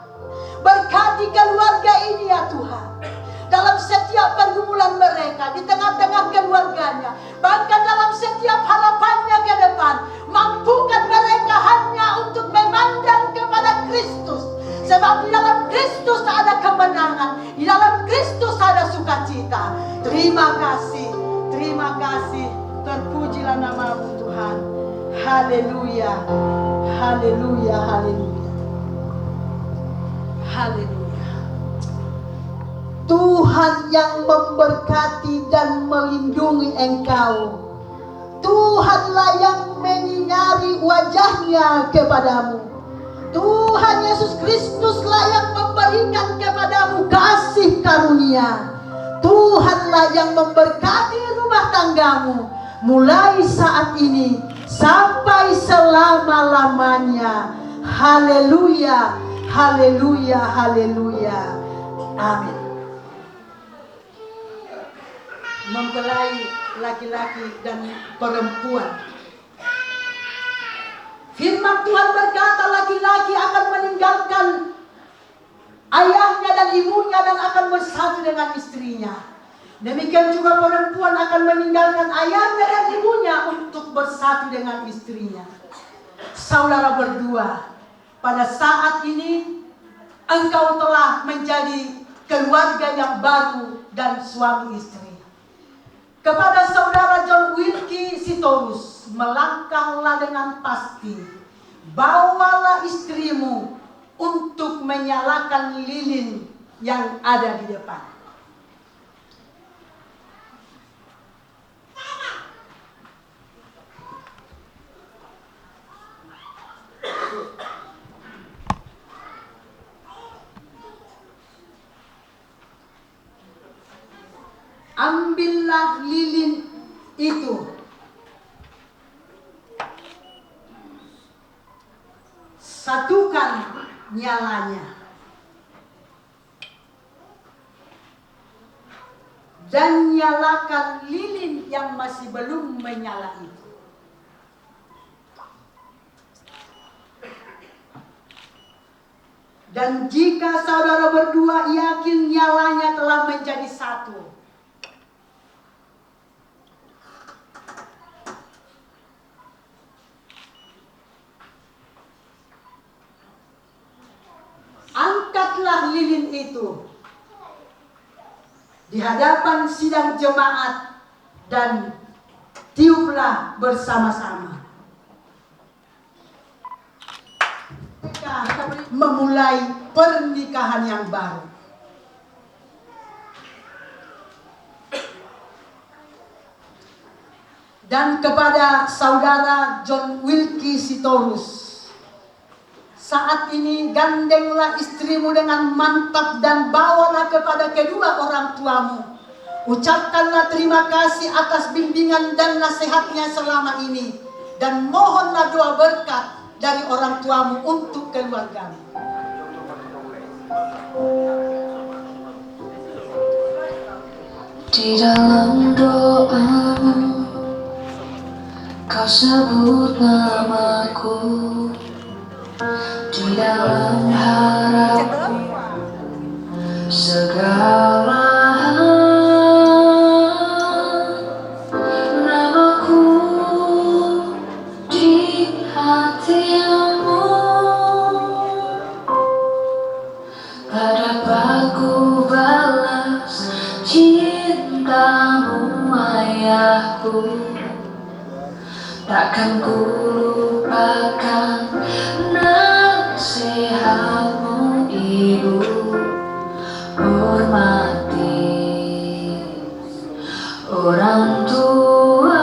Speaker 6: Berkati keluarga ini ya Tuhan, dalam setiap pergumulan mereka, di tengah-tengah keluarganya, bahkan dalam setiap harapannya ke depan. Mampukan mereka hanya untuk memandang kepada Kristus, sebab di dalam Kristus ada kemenangan, di dalam Kristus ada sukacita. Terima kasih, terpujilah nama-Mu Tuhan. Haleluya, haleluya, haleluya, haleluya. Tuhan yang memberkati dan melindungi engkau, Tuhanlah yang menyinari wajahnya kepadamu. Tuhan Yesus Kristuslah yang memberikan kepadamu kasih karunia. Tuhanlah yang memberkati rumah tanggamu mulai saat ini sampai selama-lamanya. Haleluya, haleluya, haleluya. Amin. Mempelai laki-laki dan perempuan. Firman Tuhan berkata laki-laki akan meninggalkan ayahnya dan ibunya dan akan bersatu dengan istrinya. Demikian juga perempuan akan meninggalkan ayahnya dan ibunya untuk bersatu dengan istrinya. Saudara berdua, pada saat ini engkau telah menjadi keluarga yang baru dan suami istri. Kepada saudara John Wilkie Sitorus, melangkahlah dengan pasti, bawalah istrimu untuk menyalakan lilin yang ada di depan. Ambillah lilin itu, satukan nyalanya, dan nyalakan lilin yang masih belum menyala itu. Dan jika saudara berdua yakin nyalanya telah menjadi satu, angkatlah lilin itu di hadapan sidang jemaat dan tiuplah bersama-sama. Kita memulai pernikahan yang baru. Dan kepada saudara John Wilkie Sitorus, saat ini gandenglah istrimu dengan mantap dan bawalah kepada kedua orang tuamu. Ucapkanlah terima kasih atas bimbingan dan nasihatnya selama ini. Dan mohonlah doa berkat dari orang tuamu untuk keluargamu.
Speaker 1: Di dalam doamu, kau sebut namaku. Di dalam harapku, segala namaku di hatimu. Tak dapat ku balas cintamu ayahku. Takkan ku lupakan nasihatmu ibu. Hormati orang tuamu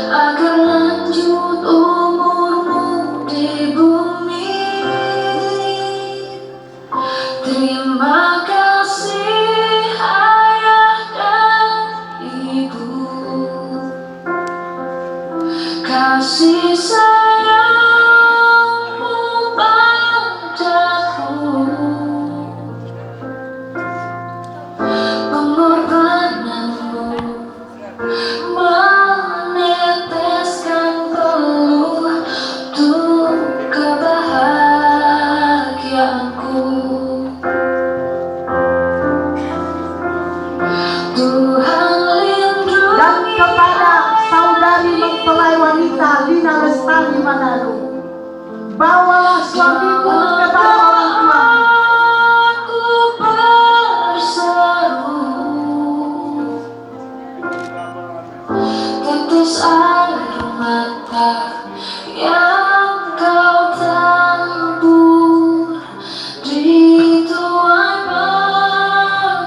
Speaker 1: agar lanjut umurmu di bumi. Terima kasih ayah dan ibu. Kasih sayangmu padaku, pengorbananmu meneteskan peluh untuk kebahagiaanku. Tuhan lindungi.
Speaker 6: Dan kepada saudari mempelai wanita Lina Lestari Manado, bawalah suamimu kepada orang tuamu.
Speaker 1: Aku berseru, tetes air mata yang kau tabur di tuai bahagia.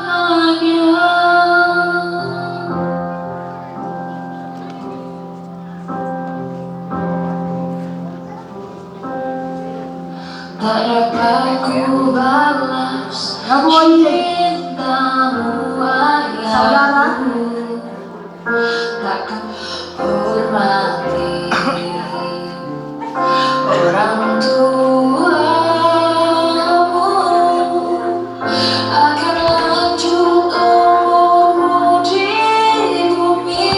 Speaker 1: Tak dapat ku balas cintamu ayahku. Takkan hormati orang tuamu agar lanjut umurmu di bumi.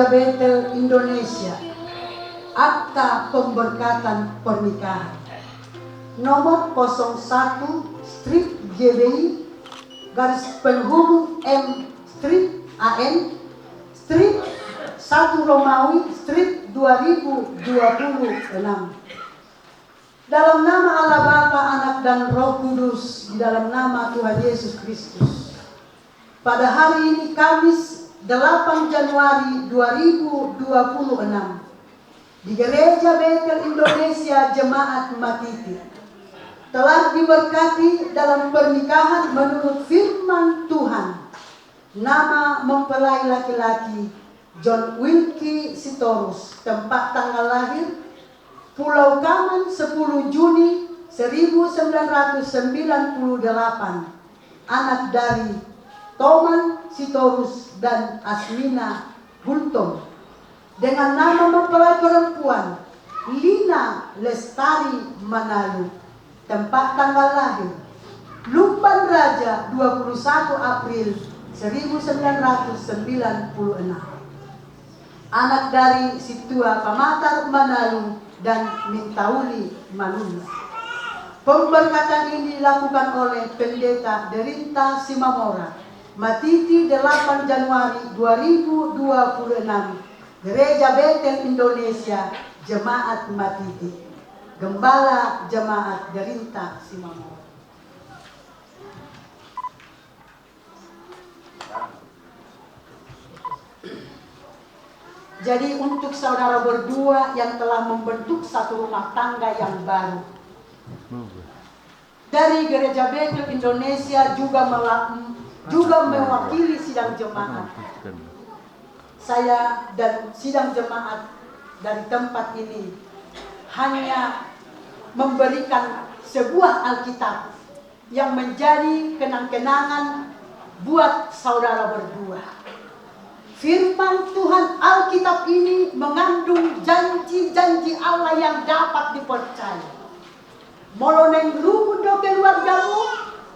Speaker 6: Gereja Bethel Indonesia, akta pemberkatan pernikahan nomor 01 strip GBI garis penghubung M strip AN strip 1 Romawi strip 2026. Dalam nama Allah Bapa, Anak dan Roh Kudus, di dalam nama Tuhan Yesus Kristus. Pada hari ini Kamis 8 Januari 2026 di Gereja Bethel Indonesia Jemaat Matiti telah diberkati dalam pernikahan menurut firman Tuhan. Nama mempelai laki-laki John Wilkie Sitorus, tempat tanggal lahir Pulau Kaman 10 Juni 1998, anak dari Toman Sitorus dan Asmina Hultom, dengan nama mempelai perempuan Lina Lestari Manalu, tempat tanggal lahir Lumban Raja 21 April 1996, anak dari Situa Pamatar Manalu dan Mintauli Manula. Pemberkatan ini dilakukan oleh Pendeta Derinta Simamora, Matiti 8 Januari 2026, Gereja Bethel Indonesia Jemaat Matiti. Gembala Jemaat Derinta Simamora. Jadi untuk saudara berdua yang telah membentuk satu rumah tangga yang baru, dari Gereja Bethel Indonesia juga mewakili sidang jemaat. Saya dan sidang jemaat dari tempat ini hanya memberikan sebuah Alkitab yang menjadi kenang-kenangan buat saudara berdua. Firman Tuhan Alkitab ini mengandung janji-janji Allah yang dapat dipercaya. Moloneng rukudo keluargamu,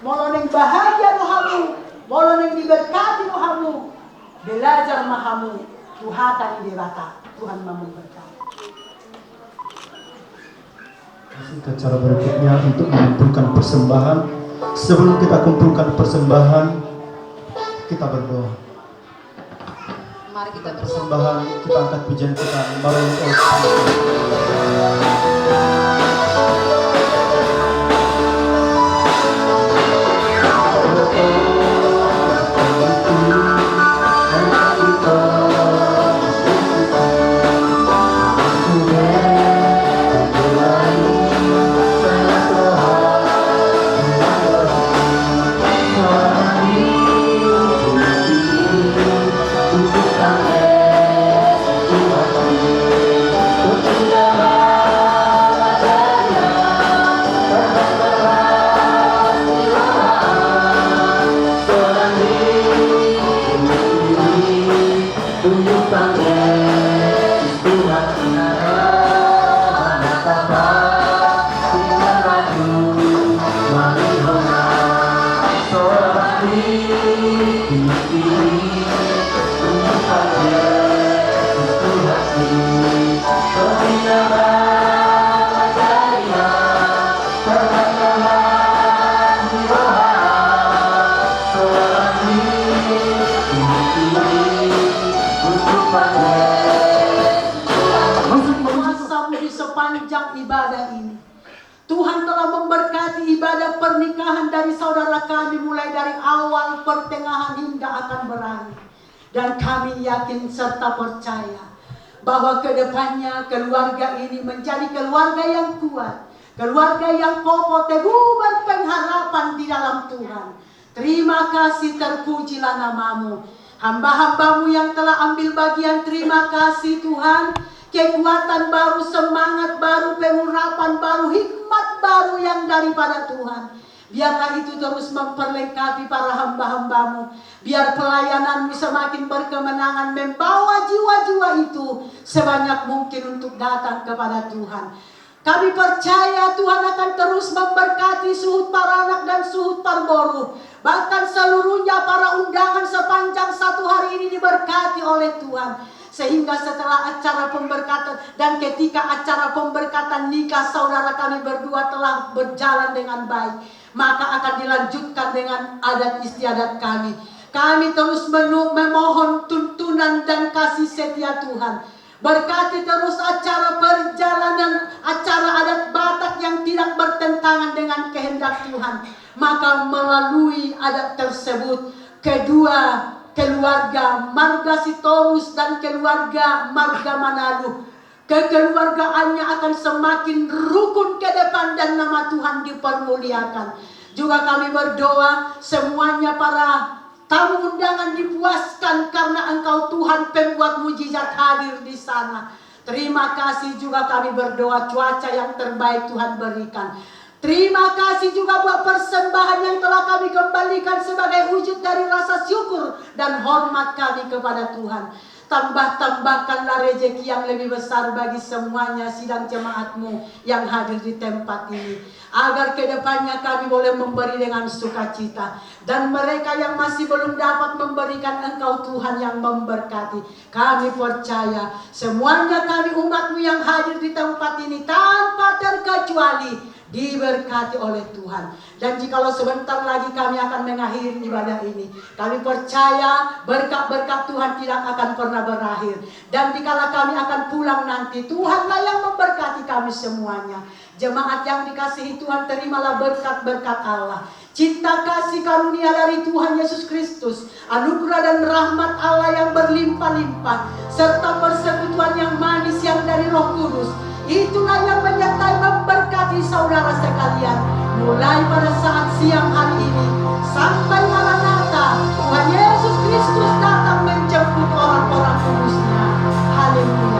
Speaker 6: moloneng bahagia rohamu, moloneng diberkati rohamu, belajar mahamu, Tuhatan dirata. Tuhan memberkati.
Speaker 8: Singkat cara berikutnya untuk mengumpulkan persembahan. Sebelum kita kumpulkan persembahan, kita berdoa.
Speaker 5: Mari kita bersama.
Speaker 8: Persembahan kita angkat pujian kita. Mari
Speaker 6: Tuhan telah memberkati ibadah pernikahan dari saudara kami mulai dari awal, pertengahan hingga akan berakhir. Dan kami yakin serta percaya bahwa kedepannya keluarga ini menjadi keluarga yang kuat, keluarga yang kokoh, teguh, berpengharapan di dalam Tuhan. Terima kasih, terpujilah namamu. Hamba-hambamu yang telah ambil bagian, terima kasih Tuhan. Kekuatan baru, semangat baru, pengurapan baru, hikmat baru yang daripada Tuhan. Biarlah itu terus memperlengkapi para hamba-hambamu. Biar pelayananmu semakin berkemenangan, membawa jiwa-jiwa itu sebanyak mungkin untuk datang kepada Tuhan. Kami percaya Tuhan akan terus memberkati Suhud Paranak dan Suhud Parboru. Bahkan seluruhnya para undangan sepanjang satu hari ini diberkati oleh Tuhan. Sehingga setelah acara pemberkatan dan ketika acara pemberkatan nikah saudara kami berdua telah berjalan dengan baik, maka akan dilanjutkan dengan adat istiadat kami. Kami terus memohon tuntunan dan kasih setia Tuhan. Berkati terus acara perjalanan, acara adat Batak yang tidak bertentangan dengan kehendak Tuhan. Maka melalui adat tersebut, kedua keluarga Marga Sitorus dan keluarga Marga Manado, kekeluargaannya akan semakin rukun ke depan dan nama Tuhan dipermuliakan. Juga kami berdoa semuanya para tamu undangan dipuaskan karena Engkau Tuhan pembuat mujizat hadir di sana. Terima kasih juga kami berdoa cuaca yang terbaik Tuhan berikan. Terima kasih juga buat persembahan yang telah kami kembalikan sebagai wujud dari rasa syukur dan hormat kami kepada Tuhan. Tambahkanlah rezeki yang lebih besar bagi semuanya sidang jemaat-Mu yang hadir di tempat ini. Agar kedepannya kami boleh memberi dengan sukacita. Dan mereka yang masih belum dapat memberikan Engkau Tuhan yang memberkati. Kami percaya semuanya kami umat-Mu yang hadir di tempat ini tanpa terkecuali diberkati oleh Tuhan. Dan jikalau sebentar lagi kami akan mengakhiri ibadah ini, kami percaya berkat-berkat Tuhan tidak akan pernah berakhir. Dan dikala kami akan pulang nanti, Tuhanlah yang memberkati kami semuanya. Jemaat yang dikasihi Tuhan, terimalah berkat-berkat Allah. Cinta kasih karunia dari Tuhan Yesus Kristus, anugerah dan rahmat Allah yang berlimpah-limpah, serta persekutuan yang manis yang dari Roh Kudus, itulah yang menyertai memberkati saudara sekalian, mulai pada saat siang hari ini sampai Maranatha Tuhan Yesus Kristus datang menjemput orang-orang kudusnya. Haleluya.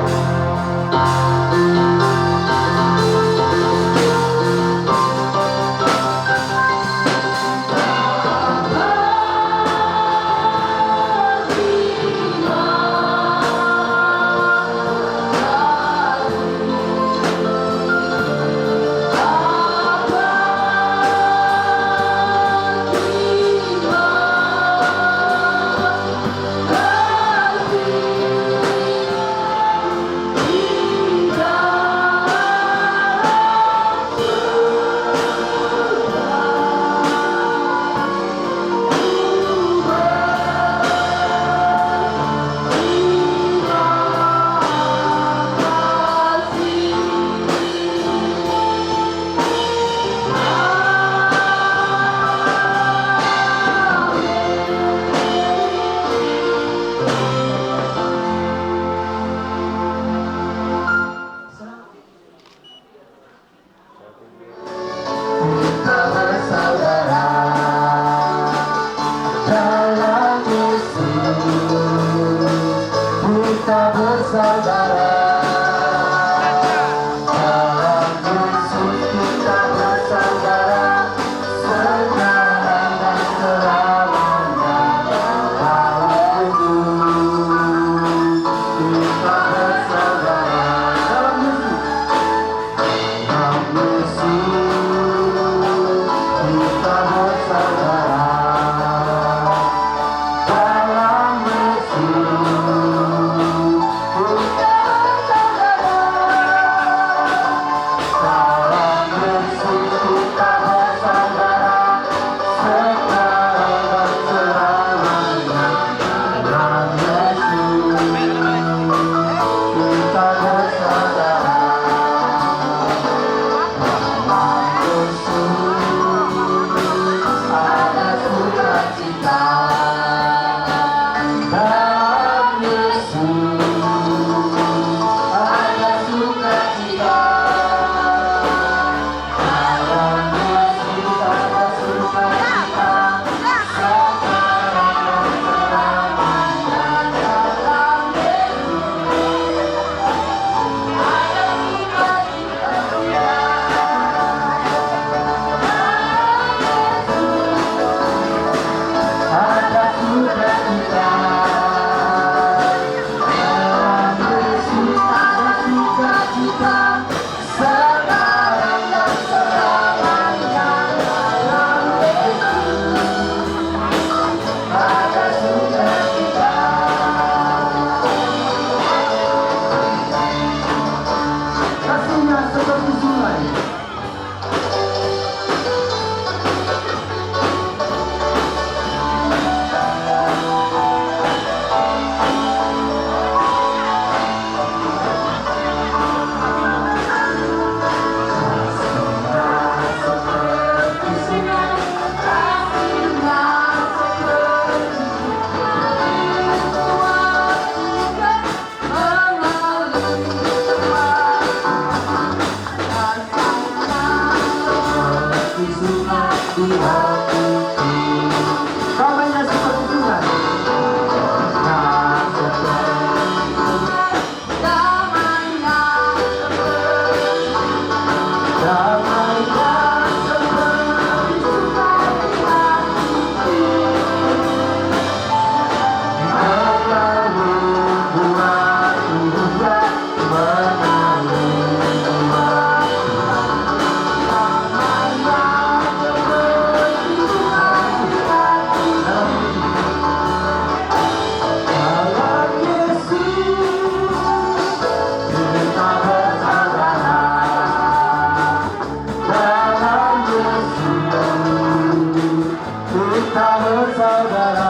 Speaker 9: bersaudara